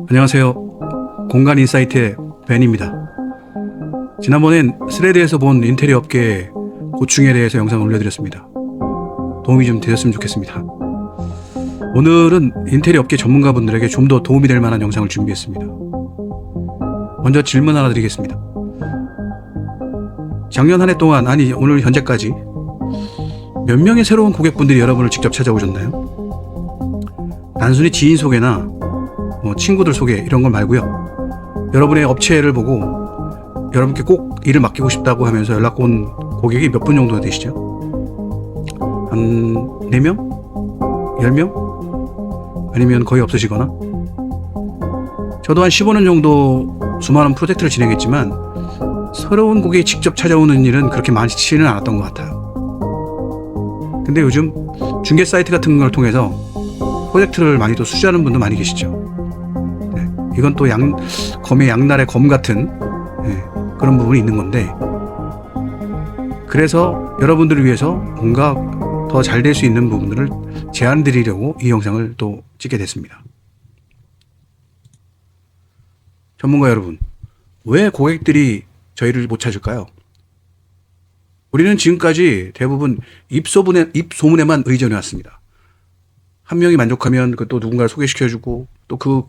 안녕하세요. 공간인사이트의 벤입니다. 지난번엔 스레드에서 본 인테리어 업계의 고충에 대해서 영상을 올려드렸습니다. 도움이 좀 되셨으면 좋겠습니다. 오늘은 인테리어 업계 전문가분들에게 좀 더 도움이 될 만한 영상을 준비했습니다. 먼저 질문 하나 드리겠습니다. 작년 한 해 동안, 아니 오늘 현재까지 몇 명의 새로운 고객분들이 여러분을 직접 찾아오셨나요? 단순히 지인 소개나 친구들 소개 이런 걸 말고요. 여러분의 업체를 보고 여러분께 꼭 일을 맡기고 싶다고 하면서 연락 온 고객이 몇 분 정도 되시죠? 한 4명? 10명? 아니면 거의 없으시거나? 저도 한 15년 정도 수많은 프로젝트를 진행했지만 새로운 고객이 직접 찾아오는 일은 그렇게 많지는 않았던 것 같아요. 근데 요즘 중개 사이트 같은 걸 통해서 프로젝트를 많이 또 수주하는 분도 많이 계시죠. 네, 이건 또 검의 양날의 검 같은 그런 부분이 있는 건데, 그래서 여러분들을 위해서 뭔가 더 잘 될 수 있는 부분들을 제안 드리려고 이 영상을 또 찍게 됐습니다. 전문가 여러분, 왜 고객들이 저희를 못 찾을까요? 우리는 지금까지 대부분 입소문에만 의존해 왔습니다. 한 명이 만족하면 또 누군가를 소개시켜주고, 또 그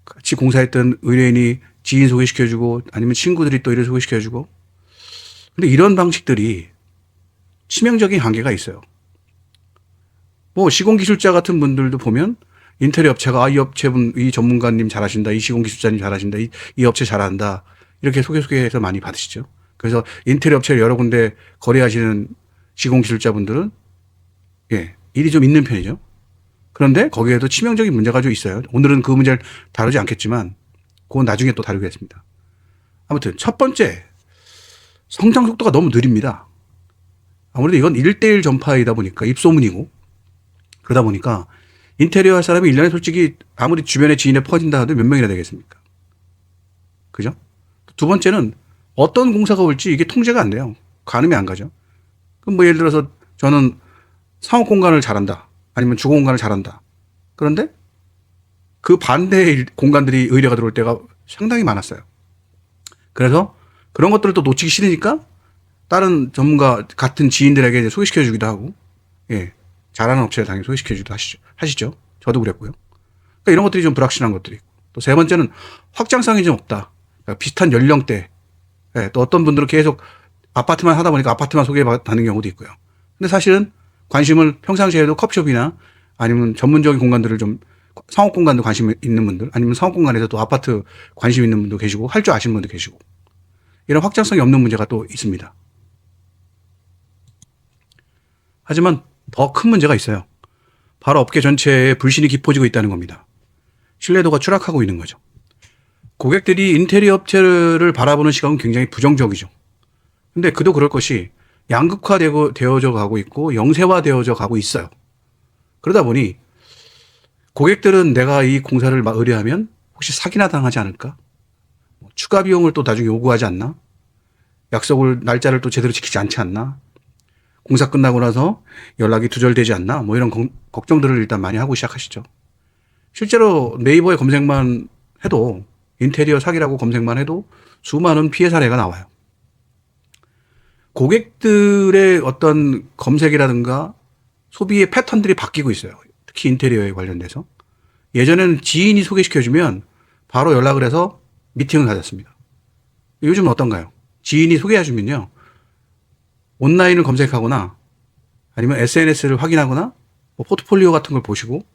같이 공사했던 의뢰인이 지인 소개시켜주고, 아니면 친구들이 또 이를 소개시켜주고. 근데 이런 방식들이 치명적인 한계가 있어요. 시공기술자 같은 분들도 보면 인테리어 업체가 이 전문가님 잘하신다, 이 시공기술자님 잘하신다, 이 업체 잘한다, 이렇게 소개해서 많이 받으시죠. 그래서 인테리어 업체를 여러 군데 거래하시는 시공기술자분들은 일이 좀 있는 편이죠. 그런데 거기에도 치명적인 문제가 좀 있어요. 오늘은 그 문제를 다루지 않겠지만 그건 나중에 또 다루겠습니다. 아무튼 첫 번째, 성장 속도가 너무 느립니다. 아무래도 이건 1:1 전파이다 보니까, 입소문이고 그러다 보니까 인테리어 할 사람이 1년에 솔직히 아무리 주변에 지인에 퍼진다 하도 몇 명이나 되겠습니까? 그죠? 두 번째는 어떤 공사가 올지 이게 통제가 안 돼요. 가늠이 안 가죠. 그럼 예를 들어서 저는 상업 공간을 잘한다, 아니면 주거 공간을 잘한다. 그런데 그 반대의 공간들이 의뢰가 들어올 때가 상당히 많았어요. 그래서 그런 것들을 또 놓치기 싫으니까 다른 전문가 같은 지인들에게 이제 소개시켜 주기도 하고, 잘하는 업체를 당연히 소개시켜 주기도 하시죠. 저도 그랬고요. 그러니까 이런 것들이 좀 불확실한 것들이 있고, 또 세 번째는 확장성이 좀 없다. 그러니까 비슷한 연령대, 또 어떤 분들은 계속 아파트만 하다 보니까 아파트만 소개받는 경우도 있고요. 근데 사실은 관심을 평상시에도 커피숍이나 아니면 전문적인 공간들을 좀, 상업 공간도 관심 있는 분들, 아니면 상업 공간에서 또 아파트 관심 있는 분도 계시고, 할 줄 아시는 분도 계시고, 이런 확장성이 없는 문제가 또 있습니다. 하지만 더 큰 문제가 있어요. 바로 업계 전체에 불신이 깊어지고 있다는 겁니다. 신뢰도가 추락하고 있는 거죠. 고객들이 인테리어 업체를 바라보는 시각은 굉장히 부정적이죠. 근데 그도 그럴 것이 양극화되어져 가고 있고 영세화되어져 가고 있어요. 그러다 보니 고객들은 내가 이 공사를 의뢰하면 혹시 사기나 당하지 않을까? 추가 비용을 또 나중에 요구하지 않나? 날짜를 또 제대로 지키지 않지 않나? 공사 끝나고 나서 연락이 두절되지 않나? 이런 걱정들을 일단 많이 하고 시작하시죠. 실제로 네이버에 검색만 해도, 인테리어 사기라고 검색만 해도 수많은 피해 사례가 나와요. 고객들의 어떤 검색이라든가 소비의 패턴들이 바뀌고 있어요. 특히 인테리어에 관련돼서. 예전에는 지인이 소개시켜주면 바로 연락을 해서 미팅을 가졌습니다. 요즘은 어떤가요? 지인이 소개해주면요, 온라인을 검색하거나 아니면 SNS를 확인하거나 포트폴리오 같은 걸 보시고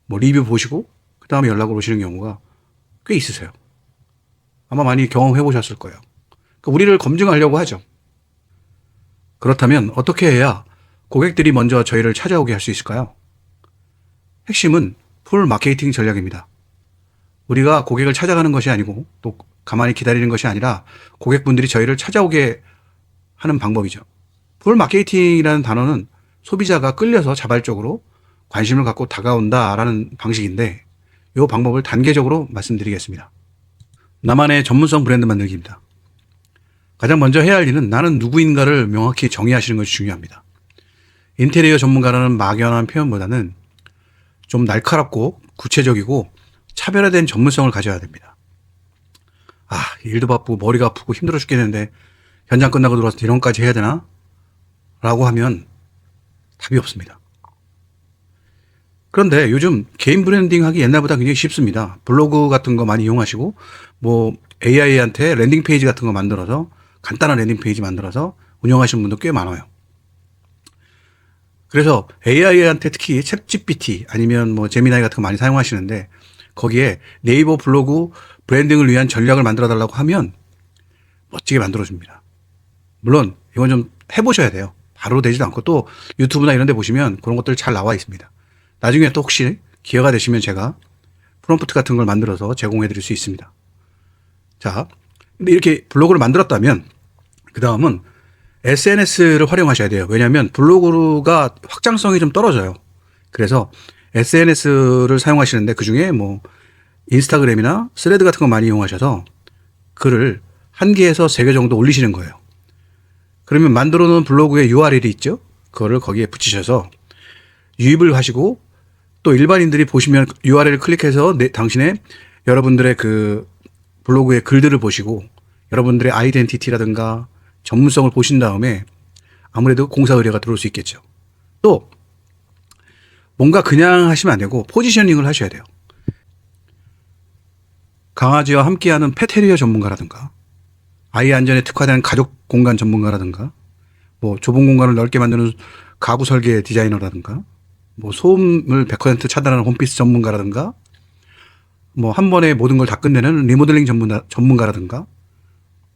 리뷰 보시고 그 다음에 연락을 오시는 경우가 꽤 있으세요. 아마 많이 경험해 보셨을 거예요. 그러니까 우리를 검증하려고 하죠. 그렇다면 어떻게 해야 고객들이 먼저 저희를 찾아오게 할 수 있을까요? 핵심은 풀 마케팅 전략입니다. 우리가 고객을 찾아가는 것이 아니고 또 가만히 기다리는 것이 아니라 고객분들이 저희를 찾아오게 하는 방법이죠. 풀 마케팅이라는 단어는 소비자가 끌려서 자발적으로 관심을 갖고 다가온다라는 방식인데, 이 방법을 단계적으로 말씀드리겠습니다. 나만의 전문성 브랜드 만들기입니다. 가장 먼저 해야 할 일은 나는 누구인가를 명확히 정의하시는 것이 중요합니다. 인테리어 전문가라는 막연한 표현보다는 좀 날카롭고 구체적이고 차별화된 전문성을 가져야 됩니다. 일도 바쁘고 머리가 아프고 힘들어 죽겠는데 현장 끝나고 들어와서 이런까지 해야 되나? 라고 하면 답이 없습니다. 그런데 요즘 개인 브랜딩 하기 옛날보다 굉장히 쉽습니다. 블로그 같은 거 많이 이용하시고 뭐 AI한테 랜딩 페이지 같은 거 만들어서 간단한 랜딩 페이지 만들어서 운영하시는 분도 꽤 많아요. 그래서 AI한테 특히 챗GPT 아니면 뭐 제미나이 같은 거 많이 사용하시는데 거기에 네이버 블로그 브랜딩을 위한 전략을 만들어 달라고 하면 멋지게 만들어줍니다. 물론 이건 좀 해보셔야 돼요. 바로 되지도 않고 또 유튜브나 이런 데 보시면 그런 것들 잘 나와 있습니다. 나중에 또 혹시 기회가 되시면 제가 프롬프트 같은 걸 만들어서 제공해 드릴 수 있습니다. 자, 근데 이렇게 블로그를 만들었다면 그 다음은 SNS를 활용하셔야 돼요. 왜냐하면 블로그가 확장성이 좀 떨어져요. 그래서 SNS를 사용하시는데 그중에 뭐 인스타그램이나 스레드 같은 거 많이 이용하셔서 글을 1개에서 3개 정도 올리시는 거예요. 그러면 만들어 놓은 블로그에 URL이 있죠. 그거를 거기에 붙이셔서 유입을 하시고 또 일반인들이 보시면 URL을 클릭해서 당신의 여러분들의 그 블로그의 글들을 보시고 여러분들의 아이덴티티라든가 전문성을 보신 다음에 아무래도 공사 의뢰가 들어올 수 있겠죠. 또 뭔가 그냥 하시면 안 되고 포지셔닝을 하셔야 돼요. 강아지와 함께하는 펫테리어 전문가라든가 아이 안전에 특화된 가족 공간 전문가라든가 뭐 좁은 공간을 넓게 만드는 가구 설계 디자이너라든가 뭐 소음을 100% 차단하는 홈피스 전문가라든가 뭐 한 번에 모든 걸 다 끝내는 리모델링 전문가라든가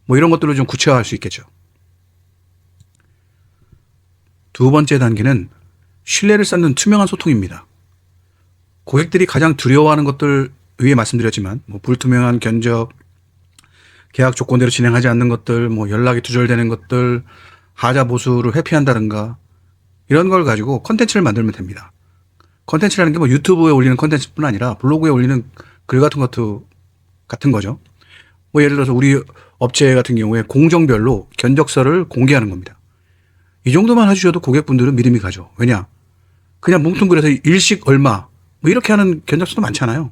뭐 이런 것들을 좀 구체화할 수 있겠죠. 두 번째 단계는 신뢰를 쌓는 투명한 소통입니다. 고객들이 가장 두려워하는 것들 위에 말씀드렸지만 뭐 불투명한 견적, 계약 조건대로 진행하지 않는 것들, 뭐 연락이 두절되는 것들, 하자 보수를 회피한다든가 이런 걸 가지고 컨텐츠를 만들면 됩니다. 컨텐츠라는 게 뭐 유튜브에 올리는 컨텐츠뿐 아니라 블로그에 올리는 글 같은 거죠. 뭐 예를 들어서 우리 업체 같은 경우에 공정별로 견적서를 공개하는 겁니다. 이 정도만 해주셔도 고객분들은 믿음이 가죠. 왜냐? 그냥 뭉뚱그려서 일식 얼마 뭐 이렇게 하는 견적서도 많잖아요.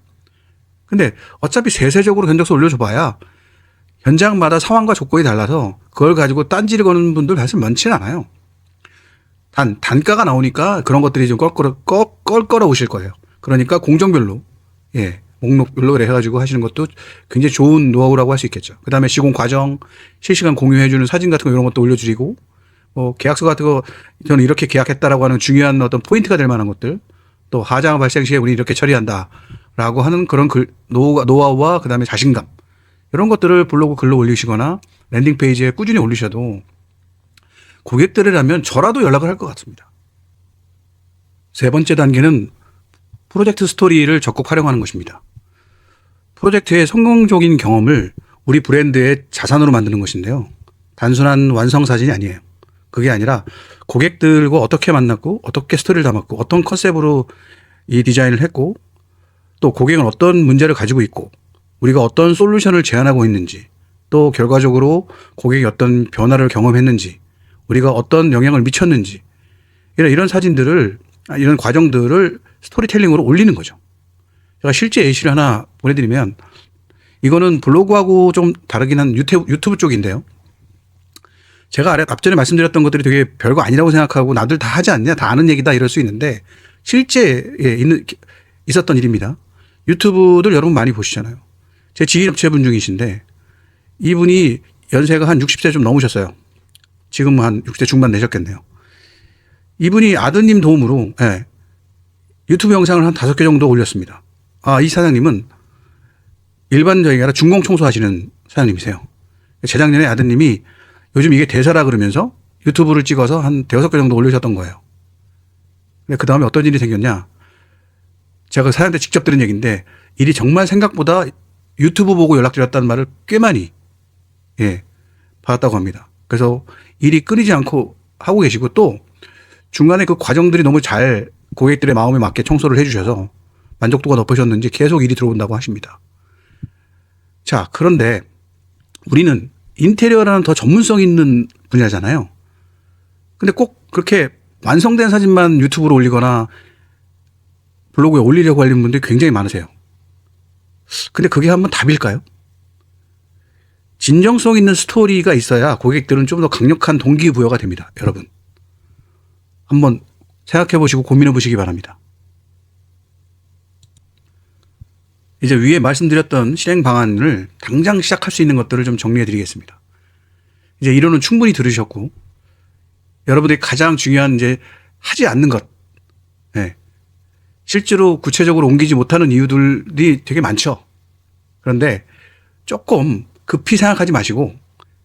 근데 어차피 세세적으로 견적서 올려줘봐야 현장마다 상황과 조건이 달라서 그걸 가지고 딴지를 거는 분들 사실 많지는 않아요. 단가가 나오니까 그런 것들이 좀 껄끄러 오실 거예요. 그러니까 공정별로, 목록별로 해가지고 하시는 것도 굉장히 좋은 노하우라고 할 수 있겠죠. 그 다음에 시공 과정, 실시간 공유해주는 사진 같은 거 이런 것도 올려드리고, 뭐 계약서 같은 거 저는 이렇게 계약했다라고 하는 중요한 어떤 포인트가 될 만한 것들, 또 하자 발생 시에 우리 이렇게 처리한다라고 하는 그런 노하우와 그 다음에 자신감 이런 것들을 블로그 글로 올리시거나 랜딩 페이지에 꾸준히 올리셔도 고객들이라면 저라도 연락을 할 것 같습니다. 세 번째 단계는 프로젝트 스토리를 적극 활용하는 것입니다. 프로젝트의 성공적인 경험을 우리 브랜드의 자산으로 만드는 것인데요. 단순한 완성 사진이 아니에요. 그게 아니라 고객들과 어떻게 만났고 어떻게 스토리를 담았고 어떤 컨셉으로 이 디자인을 했고 또 고객은 어떤 문제를 가지고 있고 우리가 어떤 솔루션을 제안하고 있는지 또 결과적으로 고객이 어떤 변화를 경험했는지 우리가 어떤 영향을 미쳤는지 이런 사진들을 이런 과정들을 스토리텔링으로 올리는 거죠. 제가 실제 예시를 하나 보내드리면 이거는 블로그하고 좀 다르긴 한 유튜브 쪽인데요. 제가 앞전에 말씀드렸던 것들이 되게 별거 아니라고 생각하고 나들 다 하지 않냐 다 아는 얘기다 이럴 수 있는데 실제 있었던 일입니다. 유튜브들 여러분 많이 보시잖아요. 제 지인 업체분 중이신데 이분이 연세가 한 60세 좀 넘으셨어요. 지금 한 60대 중반 되셨겠네요. 이분이 아드님 도움으로 유튜브 영상을 한 5개 정도 올렸습니다. 이 사장님은 일반적인 아니라 중공청소 하시는 사장님이세요. 재작년에 아드님이 요즘 이게 대세라 그러면서 유튜브를 찍어서 한 5개 정도 올리셨던 거예요. 근데 그 다음에 어떤 일이 생겼냐. 제가 사장한테 직접 들은 얘기인데 일이 정말 생각보다 유튜브 보고 연락드렸다는 말을 꽤 많이 받았다고 합니다. 그래서 일이 끊이지 않고 하고 계시고 또 중간에 그 과정들이 너무 잘 고객들의 마음에 맞게 청소를 해 주셔서 만족도가 높으셨는지 계속 일이 들어온다고 하십니다. 자, 그런데 우리는 인테리어라는 더 전문성 있는 분야잖아요. 근데 꼭 그렇게 완성된 사진만 유튜브로 올리거나 블로그에 올리려고 하는 분들이 굉장히 많으세요. 근데 그게 한번 답일까요? 진정성 있는 스토리가 있어야 고객들은 좀 더 강력한 동기부여가 됩니다. 여러분. 한번 생각해 보시고 고민해 보시기 바랍니다. 이제 위에 말씀드렸던 실행 방안을 당장 시작할 수 있는 것들을 좀 정리해 드리겠습니다. 이제 이론은 충분히 들으셨고, 여러분들이 가장 중요한 이제 하지 않는 것, 네. 실제로 구체적으로 옮기지 못하는 이유들이 되게 많죠. 그런데 조금 급히 생각하지 마시고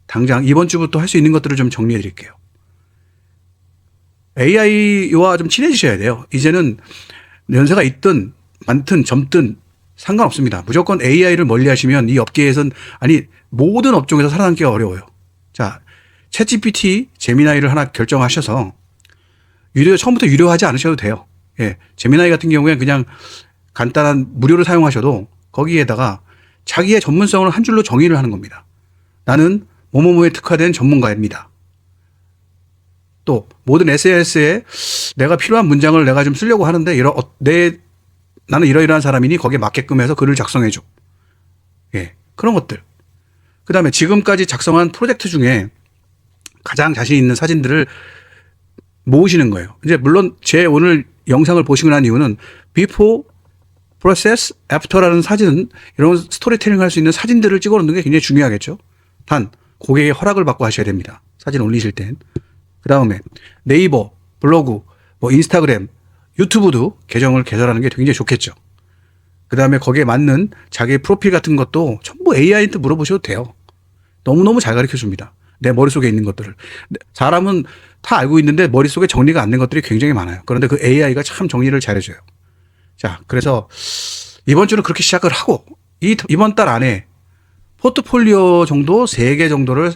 당장 이번 주부터 할 수 있는 것들을 좀 정리해 드릴게요. AI와 좀 친해지셔야 돼요. 이제는 연세가 있든 많든 젊든 상관없습니다. 무조건 AI를 멀리 하시면 이 업계에선, 아니 모든 업종에서 살아남기가 어려워요. 자, 챗GPT, 제미나이를 하나 결정하셔서 처음부터 유료하지 않으셔도 돼요. 예, 제미나이 같은 경우에 그냥 간단한 무료를 사용하셔도 거기에다가 자기의 전문성을 한 줄로 정의를 하는 겁니다. 나는 뭐뭐뭐에 특화된 전문가입니다. 또 모든 SNS에 내가 필요한 문장을 내가 좀 쓰려고 하는데 나는 이러이러한 사람이니 거기에 맞게끔 해서 글을 작성해 줘. 예, 그런 것들. 그다음에 지금까지 작성한 프로젝트 중에 가장 자신 있는 사진들을 모으시는 거예요. 이제 물론 제 오늘 영상을 보시고 난 이유는 before, process, after라는 사진, 이런 스토리텔링 할 수 있는 사진들을 찍어 놓는 게 굉장히 중요하겠죠. 단 고객의 허락을 받고 하셔야 됩니다. 사진 올리실 땐. 그다음에 네이버, 블로그, 뭐 인스타그램, 유튜브도 계정을 개설하는 게 굉장히 좋겠죠. 그다음에 거기에 맞는 자기의 프로필 같은 것도 전부 AI한테 물어보셔도 돼요. 너무너무 잘 가르쳐 줍니다. 내 머릿속에 있는 것들을. 사람은 다 알고 있는데 머릿속에 정리가 안 된 것들이 굉장히 많아요. 그런데 그 AI가 참 정리를 잘해줘요. 자, 그래서 이번 주는 그렇게 시작을 하고 이번 달 안에 포트폴리오 정도 3개 정도를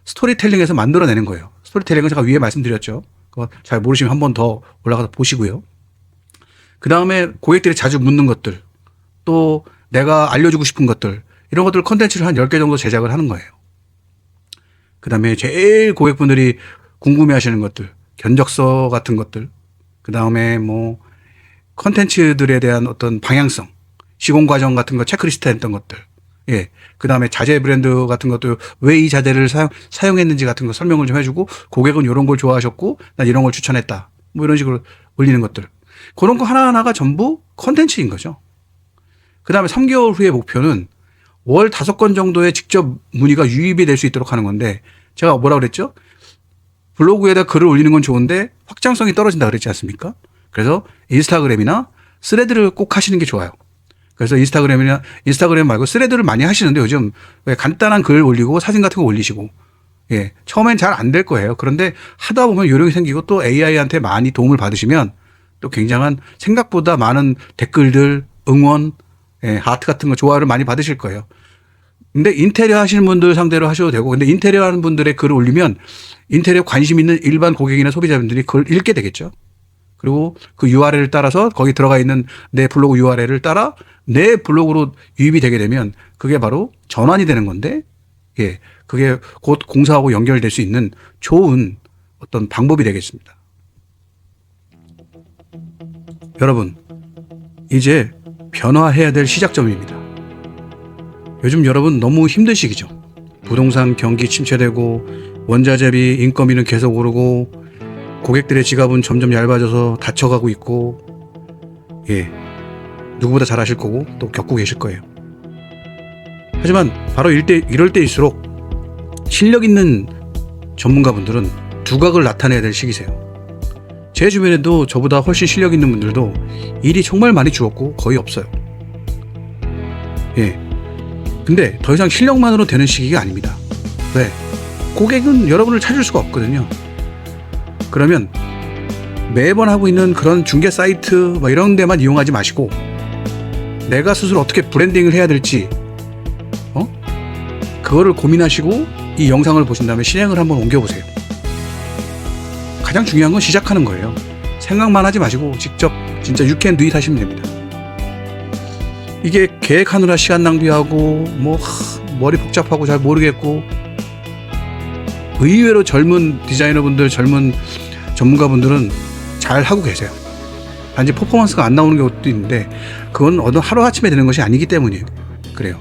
스토리텔링에서 만들어내는 거예요. 스토리텔링은 제가 위에 말씀드렸죠. 그거 잘 모르시면 한 번 더 올라가서 보시고요. 그 다음에 고객들이 자주 묻는 것들, 또 내가 알려주고 싶은 것들, 이런 것들 컨텐츠를 한 10개 정도 제작을 하는 거예요. 그 다음에 제일 고객분들이 궁금해 하시는 것들, 견적서 같은 것들, 그 다음에 뭐 컨텐츠들에 대한 어떤 방향성, 시공 과정 같은 거 체크리스트 했던 것들, 예. 그 다음에 자재 브랜드 같은 것도 왜 이 자재를 사용했는지 같은 거 설명을 좀 해주고, 고객은 이런 걸 좋아하셨고, 난 이런 걸 추천했다. 뭐 이런 식으로 올리는 것들. 그런 거 하나하나가 전부 컨텐츠인 거죠. 그 다음에 3개월 후의 목표는 월 5건 정도의 직접 문의가 유입이 될 수 있도록 하는 건데, 제가 뭐라 그랬죠? 블로그에다 글을 올리는 건 좋은데 확장성이 떨어진다 그랬지 않습니까? 그래서 인스타그램이나 스레드를 꼭 하시는 게 좋아요. 그래서 인스타그램 말고 스레드를 많이 하시는데 요즘 왜 간단한 글 올리고 사진 같은 거 올리시고, 예, 처음엔 잘 안 될 거예요. 그런데 하다 보면 요령이 생기고 또 AI한테 많이 도움을 받으시면 또 굉장한 생각보다 많은 댓글들, 응원, 예, 하트 같은 거 좋아요를 많이 받으실 거예요. 근데 인테리어 하시는 분들 상대로 하셔도 되고, 근데 인테리어 하는 분들의 글을 올리면 인테리어 관심 있는 일반 고객이나 소비자분들이 그걸 읽게 되겠죠. 그리고 그 URL을 따라서 거기 들어가 있는 내 블로그 URL을 따라 내 블로그로 유입이 되게 되면 그게 바로 전환이 되는 건데, 예, 그게 곧 공사하고 연결될 수 있는 좋은 어떤 방법이 되겠습니다. 여러분, 이제 변화해야 될 시작점입니다. 요즘 여러분 너무 힘든 시기죠. 부동산 경기 침체되고 원자재비, 인건비는 계속 오르고 고객들의 지갑은 점점 얇아져서 닫혀가고 있고, 예, 누구보다 잘 아실 거고 또 겪고 계실 거예요. 하지만 바로 이럴 때일수록 실력 있는 전문가분들은 두각을 나타내야 될 시기세요. 제 주변에도 저보다 훨씬 실력 있는 분들도 일이 정말 많이 줄었고 거의 없어요. 예. 근데 더 이상 실력만으로 되는 시기가 아닙니다. 왜? 고객은 여러분을 찾을 수가 없거든요. 그러면 매번 하고 있는 그런 중개 사이트 뭐 이런 데만 이용하지 마시고 내가 스스로 어떻게 브랜딩을 해야 될지 그거를 고민하시고 이 영상을 보신 다음에 실행을 한번 옮겨보세요. 가장 중요한 건 시작하는 거예요. 생각만 하지 마시고 직접 진짜 you can do it 하시면 됩니다. 이게 계획하느라 시간 낭비하고 머리 복잡하고 잘 모르겠고, 의외로 젊은 디자이너분들, 젊은 전문가분들은 잘 하고 계세요. 단지 퍼포먼스가 안 나오는 것도 있는데 그건 어느 하루아침에 되는 것이 아니기 때문이에요. 그래요.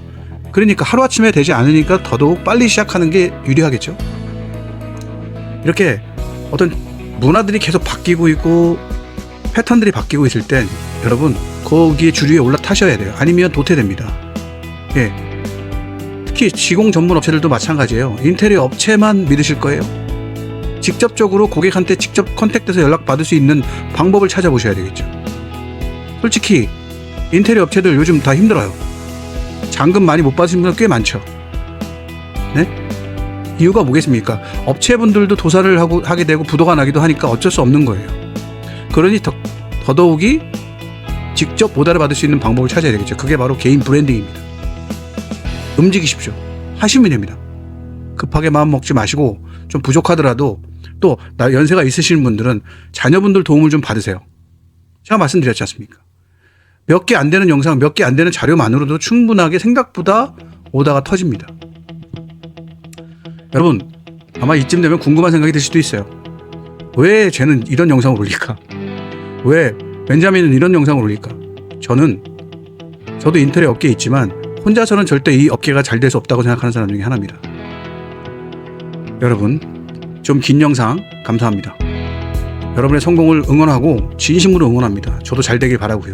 그러니까 하루아침에 되지 않으니까 더더욱 빨리 시작하는 게 유리하겠죠. 이렇게 어떤 문화들이 계속 바뀌고 있고 패턴들이 바뀌고 있을 땐 여러분 거기에 주류에 올라타셔야 돼요. 아니면 도태됩니다. 예. 특히 시공 전문 업체들도 마찬가지예요. 인테리어 업체만 믿으실 거예요? 직접적으로 고객한테 직접 컨택돼서 연락받을 수 있는 방법을 찾아보셔야 되겠죠. 솔직히 인테리어 업체들 요즘 다 힘들어요. 잔금 많이 못 받으신 분들 꽤 많죠. 네? 이유가 뭐겠습니까? 업체분들도 도산을 하게 되고 부도가 나기도 하니까 어쩔 수 없는 거예요. 그러니 더더욱이 직접 오다를 받을 수 있는 방법을 찾아야 되겠죠. 그게 바로 개인 브랜딩입니다. 움직이십시오. 하시면 됩니다. 급하게 마음 먹지 마시고 좀 부족하더라도 또 연세가 있으신 분들은 자녀분들 도움을 좀 받으세요. 제가 말씀드렸지 않습니까? 몇 개 안 되는 영상, 몇 개 안 되는 자료만으로도 충분하게 생각보다 오다가 터집니다. 여러분 아마 이쯤 되면 궁금한 생각이 들 수도 있어요. 왜 쟤는 이런 영상을 올릴까? 왜 벤자민은 이런 영상을 올릴까? 저도 인테리어 업계에 있지만 혼자서는 절대 이 업계가 잘 될 수 없다고 생각하는 사람 중에 하나입니다. 여러분 좀 긴 영상 감사합니다. 여러분의 성공을 응원하고 진심으로 응원합니다. 저도 잘 되길 바라고요.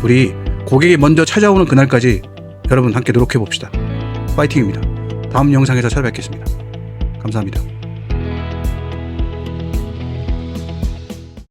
우리 고객이 먼저 찾아오는 그날까지 여러분 함께 노력해 봅시다. 파이팅입니다. 다음 영상에서 찾아뵙겠습니다. 감사합니다.